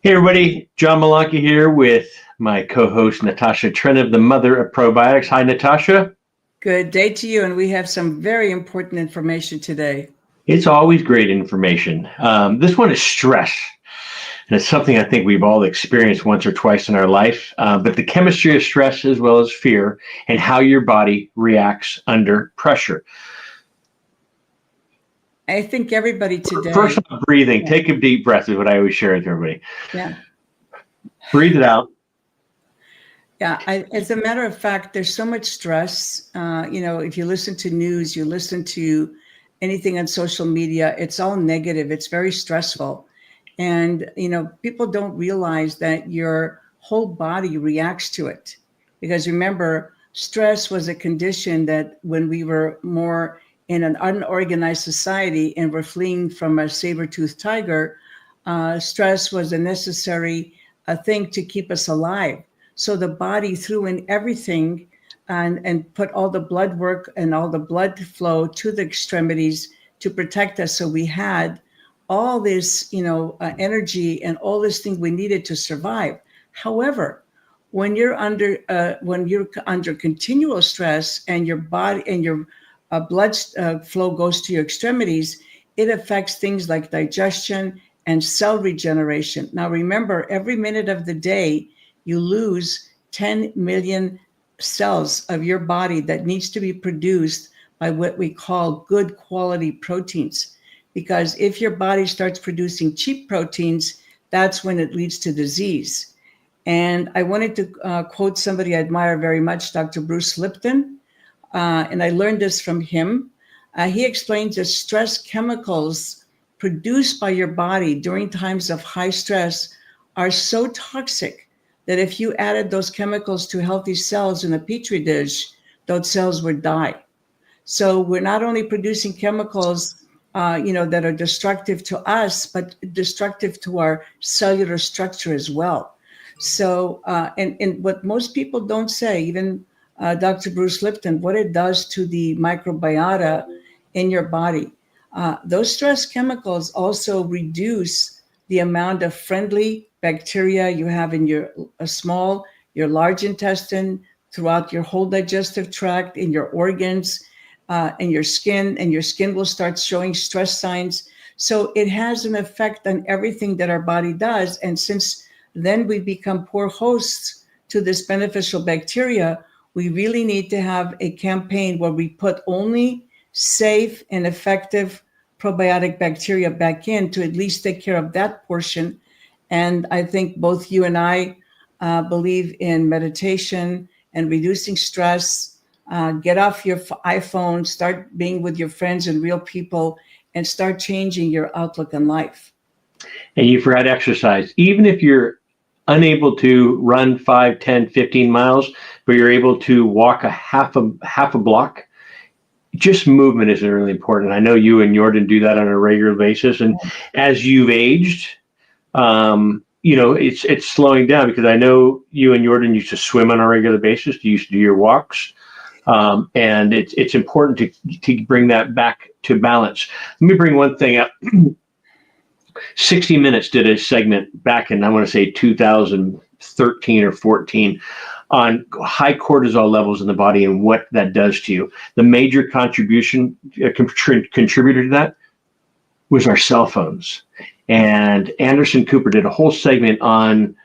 Hey everybody, John Malanka here with my co-host Natasha Treniv, the mother of probiotics. Hi Natasha. Good day to you, and we have some very important information today. It's always great information. This one is stress, and it's something I think we've all experienced once or twice in our life, but the chemistry of stress as well as fear and how your body reacts under pressure. I think everybody First today, off, breathing. yeah, Take a deep breath is what I always share with everybody. yeah, Breathe it out. yeah. As a matter of fact, there's so much stress. If you listen to news, you listen to anything on social media, it's all negative. It's very stressful. And, people don't realize that your whole body reacts to it. Because remember, stress was a condition that when we were more in an unorganized society and we're fleeing from a saber-toothed tiger, stress was a necessary thing to keep us alive. So the body threw in everything and put all the blood work and all the blood flow to the extremities to protect us. So we had all this, energy and all this thing we needed to survive. However, when you're under continual stress and your body and your blood flow goes to your extremities, it affects things like digestion and cell regeneration. Now, remember, every minute of the day, you lose 10 million cells of your body that needs to be produced by what we call good quality proteins. Because if your body starts producing cheap proteins, that's when it leads to disease. And I wanted to quote somebody I admire very much, Dr. Bruce Lipton, and I learned this from him. He explains that stress chemicals produced by your body during times of high stress are so toxic that if you added those chemicals to healthy cells in a petri dish, those cells would die. So we're not only producing chemicals, that are destructive to us, but destructive to our cellular structure as well. So, and what most people don't say, even Dr. Bruce Lipton, what it does to the microbiota in your body. Those stress chemicals also reduce the amount of friendly bacteria you have in your your large intestine, throughout your whole digestive tract, in your organs, and your skin will start showing stress signs. So it has an effect on everything that our body does. And since then we become poor hosts to this beneficial bacteria, we really need to have a campaign where we put only safe and effective probiotic bacteria back in to at least take care of that portion. And I think both you and I believe in meditation and reducing stress. Get off your iPhone, start being with your friends and real people, and start changing your outlook on life. And you forgot exercise. Even if you're unable to run 5, 10, 15 miles, but you're able to walk a half a block, just movement is really important. I know you and Jordan do that on a regular basis. And as you've aged, it's slowing down, because I know you and Jordan used to swim on a regular basis. You used to do your walks. And it's important to bring that back to balance. Let me bring one thing up. 60 Minutes did a segment back in, I want to say 2013 or 14, on high cortisol levels in the body and what that does to you. The major contributor to that was our cell phones. And Anderson Cooper did a whole segment on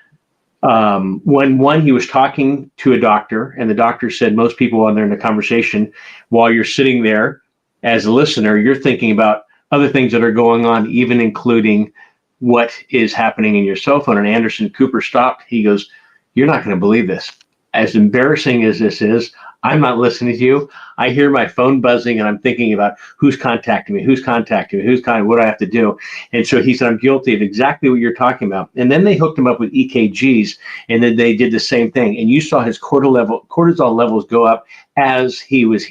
when he was talking to a doctor, and the doctor said most people while they're in a conversation, while you're sitting there as a listener, you're thinking about other things that are going on, even including what is happening in your cell phone. And Anderson Cooper stopped. He goes, "You're not going to believe this. As embarrassing as this is, I'm not listening to you. I hear my phone buzzing and I'm thinking about who's contacting me, what do I have to do?" And so he said, "I'm guilty of exactly what you're talking about." And then they hooked him up with EKGs, and then they did the same thing. And you saw his cortisol levels go up as he was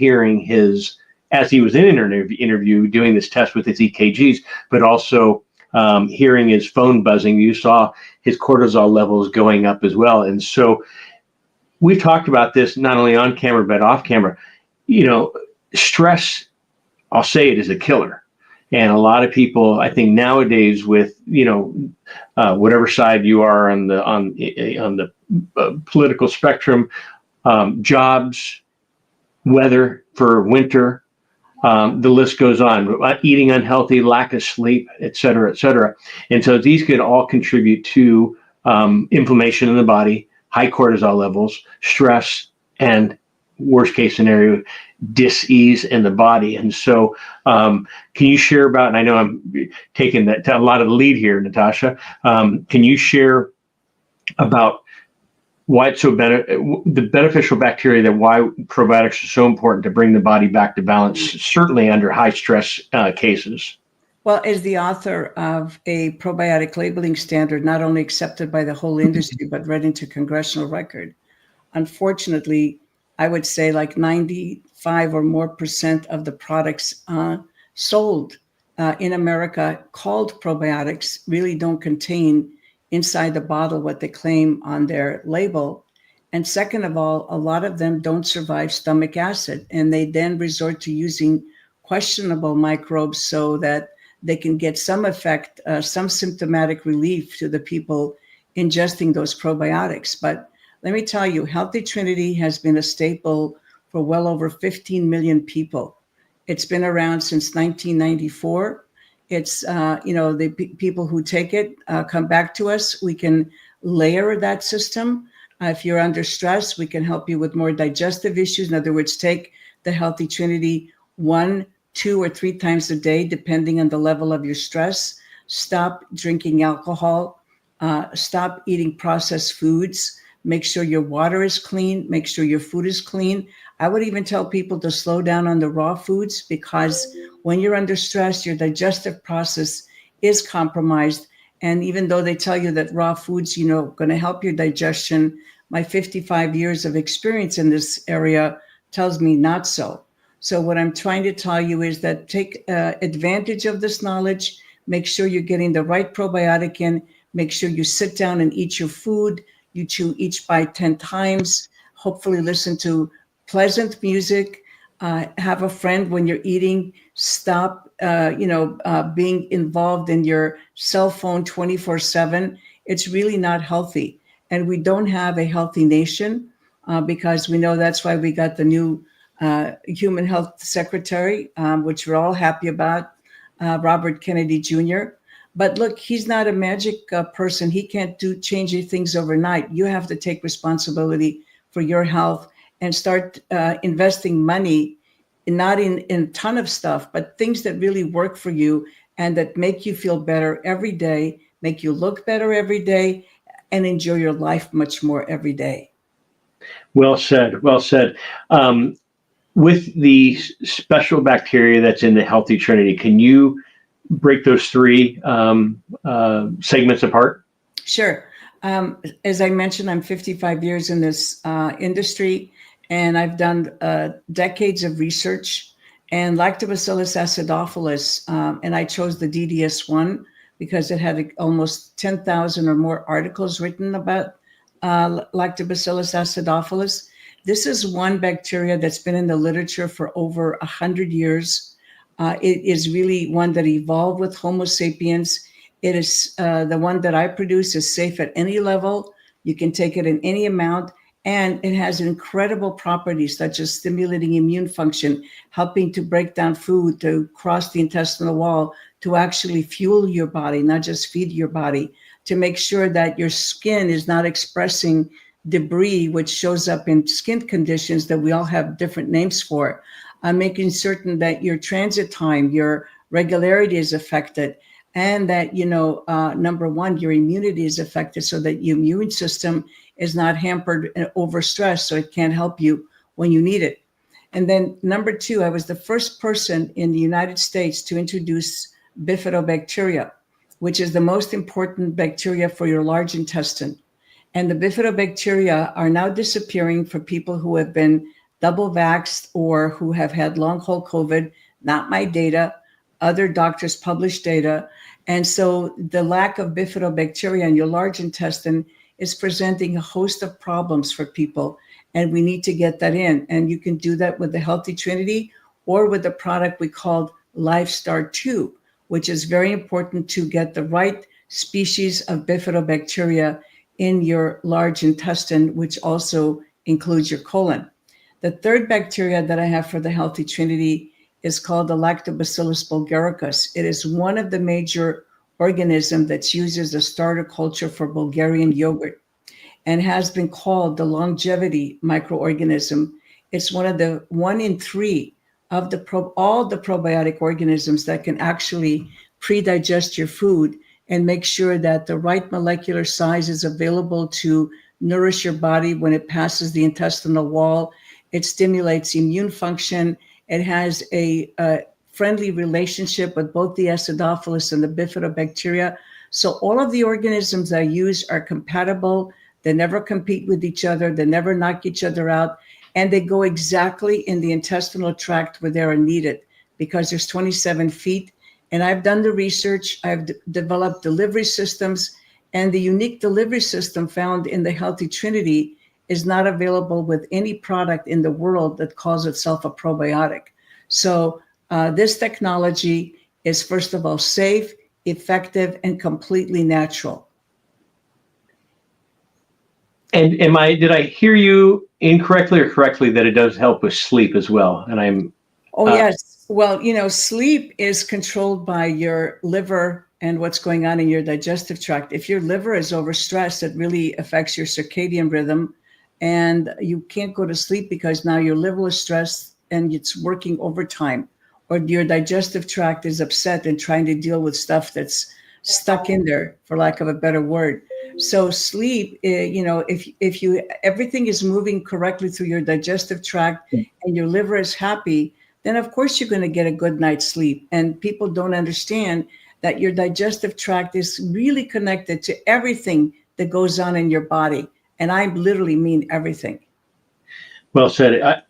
as he was in an interview doing this test with his EKGs, but also hearing his phone buzzing. You saw his cortisol levels going up as well. And so we've talked about this not only on camera, but off camera. Stress, I'll say it, is a killer. And a lot of people, I think nowadays, with whatever side you are on the political spectrum, jobs, weather for winter, the list goes on. Eating unhealthy, lack of sleep, et cetera, et cetera. And so these could all contribute to inflammation in the body, high cortisol levels, stress, and worst case scenario, dis-ease in the body. And so can you share about, and I know I'm taking that a lot of the lead here, Natasha, can you share about why it's so the beneficial bacteria, that why probiotics are so important to bring the body back to balance, certainly under high stress cases? Well, as the author of a probiotic labeling standard, not only accepted by the whole industry, but read into congressional record, unfortunately, I would say like 95 or more percent of the products sold in America called probiotics really don't contain inside the bottle what they claim on their label. And second of all, a lot of them don't survive stomach acid, and they then resort to using questionable microbes so that they can get some effect, some symptomatic relief to the people ingesting those probiotics. But let me tell you, Healthy Trinity has been a staple for well over 15 million people. It's been around since 1994. It's, the people who take it come back to us. We can layer that system. If you're under stress, we can help you with more digestive issues. In other words, take the Healthy Trinity 1, 2, or 3 times a day, depending on the level of your stress. Stop drinking alcohol. Stop eating processed foods. Make sure your water is clean. Make sure your food is clean. I would even tell people to slow down on the raw foods, because when you're under stress, your digestive process is compromised. And even though they tell you that raw foods, going to help your digestion, my 55 years of experience in this area tells me not so. So what I'm trying to tell you is that take advantage of this knowledge. Make sure you're getting the right probiotic in. Make sure you sit down and eat your food. You chew each bite 10 times. Hopefully listen to pleasant music. Have a friend when you're eating. Stop, being involved in your cell phone 24/7. It's really not healthy. And we don't have a healthy nation because we know that's why we got the new Human Health Secretary, which we're all happy about, Robert Kennedy Jr. But look, he's not a magic person. He can't change things overnight. You have to take responsibility for your health and start investing money, not in a ton of stuff, but things that really work for you and that make you feel better every day, make you look better every day, and enjoy your life much more every day. Well said. Well said. With the special bacteria that's in the Healthy Trinity, can you break those 3 segments apart? Sure. As I mentioned, I'm 55 years in this industry, and I've done decades of research. And Lactobacillus acidophilus, and I chose the DDS1 because it had almost 10,000 or more articles written about Lactobacillus acidophilus. This is one bacteria that's been in the literature for over 100 years. It is really one that evolved with Homo sapiens. It is the one that I produce is safe at any level. You can take it in any amount, and it has incredible properties such as stimulating immune function, helping to break down food, to cross the intestinal wall, to actually fuel your body, not just feed your body, to make sure that your skin is not expressing debris, which shows up in skin conditions that we all have different names for. Making certain that your transit time, your regularity is affected, and that, number one, your immunity is affected so that your immune system is not hampered and overstressed, so it can't help you when you need it. And then number 2, I was the first person in the United States to introduce bifidobacteria, which is the most important bacteria for your large intestine. And the bifidobacteria are now disappearing for people who have been double vaxxed or who have had long haul COVID, not my data, other doctors published data. And so the lack of bifidobacteria in your large intestine is presenting a host of problems for people. And we need to get that in. And you can do that with the Healthy Trinity or with the product we called LifeStar 2, which is very important to get the right species of bifidobacteria in your large intestine, which also includes your colon. The third bacteria that I have for the Healthy Trinity is called the Lactobacillus bulgaricus. It is one of the major organisms that's used as a starter culture for Bulgarian yogurt and has been called the longevity microorganism. It's one in three of all the probiotic organisms that can actually pre-digest your food and make sure that the right molecular size is available to nourish your body when it passes the intestinal wall. It stimulates immune function. It has a friendly relationship with both the acidophilus and the bifidobacteria. So all of the organisms I use are compatible. They never compete with each other. They never knock each other out. And they go exactly in the intestinal tract where they are needed, because there's 27 feet. And I've done the research. I've developed delivery systems. And the unique delivery system found in the Healthy Trinity is not available with any product in the world that calls itself a probiotic. So this technology is, first of all, safe, effective, and completely natural. And did I hear you incorrectly or correctly that it does help with sleep as well? And I'm yes. Well, sleep is controlled by your liver and what's going on in your digestive tract. If your liver is overstressed, it really affects your circadian rhythm, and you can't go to sleep because now your liver is stressed and it's working overtime, or your digestive tract is upset and trying to deal with stuff that's stuck in there, for lack of a better word. So sleep, if everything is moving correctly through your digestive tract and your liver is happy, then of course you're going to get a good night's sleep. And people don't understand that your digestive tract is really connected to everything that goes on in your body. And I literally mean everything. Well said.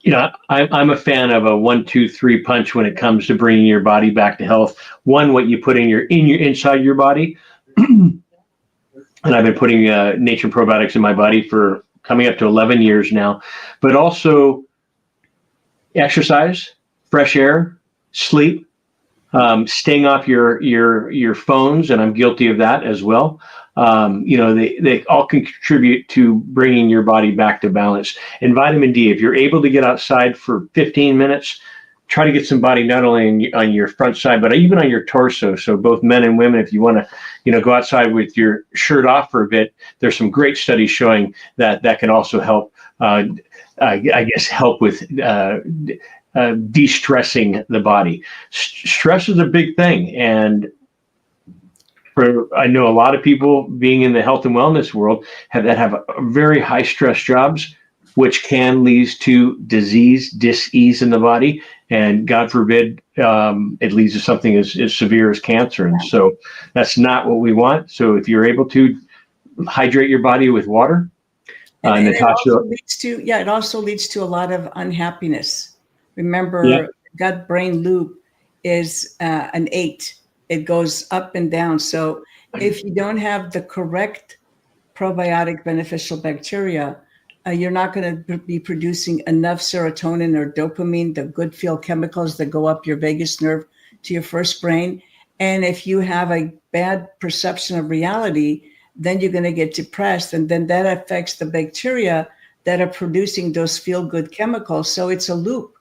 I'm a fan of a 1-2-3 punch when it comes to bringing your body back to health. One, what you put in your inside your body, and I've been putting Nature Probiotics in my body for coming up to 11 years now. But also exercise, fresh air, sleep, staying off your phones, and I'm guilty of that as well. They all contribute to bringing your body back to balance. And vitamin D, if you're able to get outside for 15 minutes, try to get some body not only on your front side, but even on your torso. So both men and women, if you want to, go outside with your shirt off for a bit, there's some great studies showing that can also help, help with de-stressing the body. Stress is a big thing. And I know a lot of people being in the health and wellness world have very high stress jobs, which can lead to dis-ease in the body. And God forbid, it leads to something as severe as cancer. And so that's not what we want. So if you're able to hydrate your body with water, Natasha. It also leads to a lot of unhappiness. Remember, gut-brain loop is an 8. It goes up and down. So if you don't have the correct probiotic beneficial bacteria, you're not going to be producing enough serotonin or dopamine, the good feel chemicals that go up your vagus nerve to your first brain. And if you have a bad perception of reality, then you're going to get depressed. And then that affects the bacteria that are producing those feel-good chemicals. So it's a loop.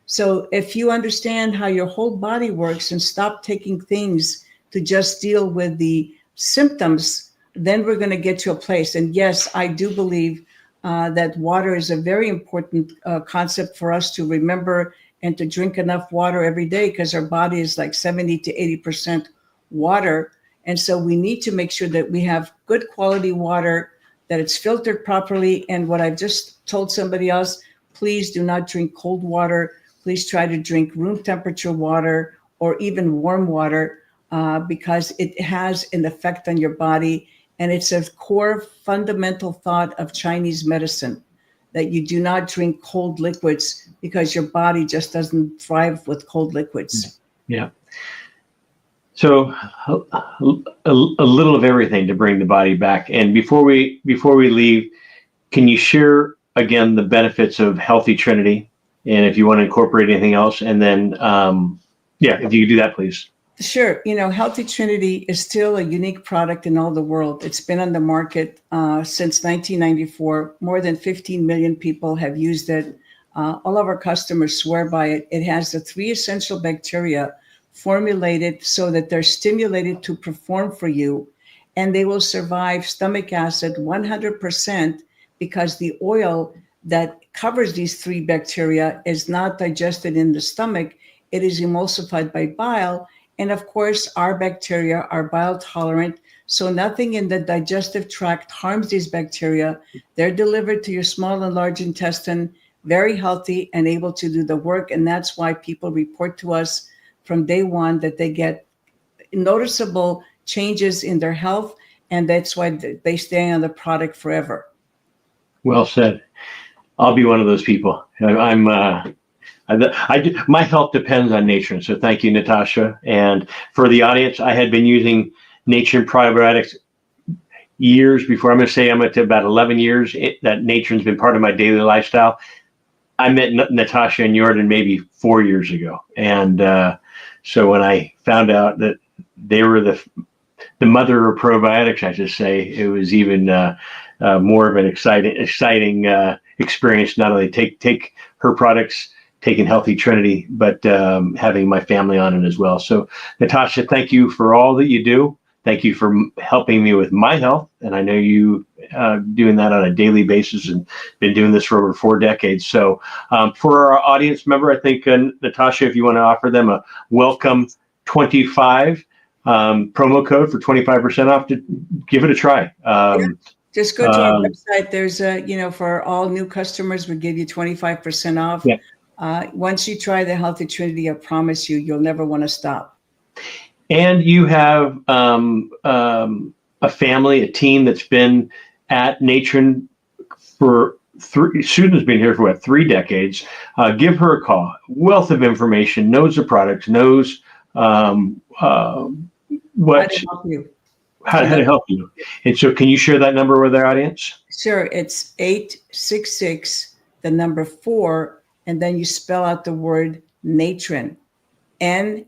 So if you understand how your whole body works and stop taking things to just deal with the symptoms, then we're going to get to a place. And yes, I do believe that water is a very important concept for us to remember and to drink enough water every day, because our body is like 70 to 80% water. And so we need to make sure that we have good quality water, that it's filtered properly. And what I've just told somebody else, please do not drink cold water. Please try to drink room temperature water or even warm water, because it has an effect on your body. And it's a core fundamental thought of Chinese medicine, that you do not drink cold liquids because your body just doesn't thrive with cold liquids. Yeah. So a little of everything to bring the body back. And before we leave, can you share again the benefits of Healthy Trinity? And if you want to incorporate anything else, and then, if you could do that, please. Sure. Healthy Trinity is still a unique product in all the world. It's been on the market since 1994. More than 15 million people have used it. All of our customers swear by it. It has the 3 essential bacteria formulated so that they're stimulated to perform for you, and they will survive stomach acid 100% because the oil that covers these 3 bacteria is not digested in the stomach. It is emulsified by bile. And of course, our bacteria are bile tolerant, so nothing in the digestive tract harms these bacteria. They're delivered to your small and large intestine, very healthy and able to do the work. And that's why people report to us from day one that they get noticeable changes in their health. And that's why they stay on the product forever. Well said. I'll be one of those people. My health depends on Nature, so thank you, Natasha. And for the audience, I had been using Nature probiotics years before. I'm going to say I'm at about 11 years that Nature's been part of my daily lifestyle. I met Natasha and Jordan maybe 4 years ago, and so when I found out that they were the mother of probiotics, I should say, it was even more of an exciting experience. Not only take her products, taking Healthy Trinity, but having my family on it as well. So, Natasha, thank you for all that you do. Thank you for helping me with my health, and I know you doing that on a daily basis and been doing this for over 4 decades. So for our audience member, I think, Natasha, if you want to offer them a welcome 25 promo code for 25% off, to give it a try. Just go to our website. There's for all new customers, we give you 25% off. Yeah. Once you try the Healthy Trinity, I promise you'll never want to stop. And you have a family, a team that's been at Natron for Susan's been here for what, 3 decades. Give her a call. Wealth of information, knows the products, knows how to help you. And so can you share that number with our audience? Sure. It's 866, the number 4, and then you spell out the word Natron, Natren.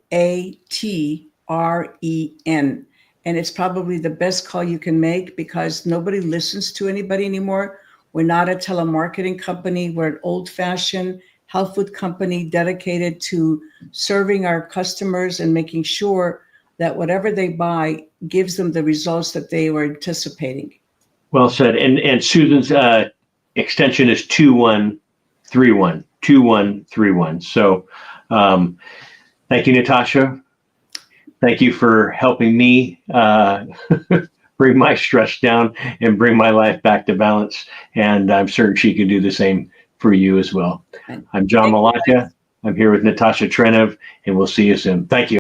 And it's probably the best call you can make because nobody listens to anybody anymore. We're not a telemarketing company. We're an old-fashioned health food company dedicated to serving our customers and making sure that whatever they buy gives them the results that they were anticipating. Well said. And Susan's extension is 2131. 2131. So thank you, Natasha. Thank you for helping me bring my stress down and bring my life back to balance. And I'm certain she can do the same for you as well. I'm John Malacca. I'm here with Natasha Trenev, and we'll see you soon. Thank you.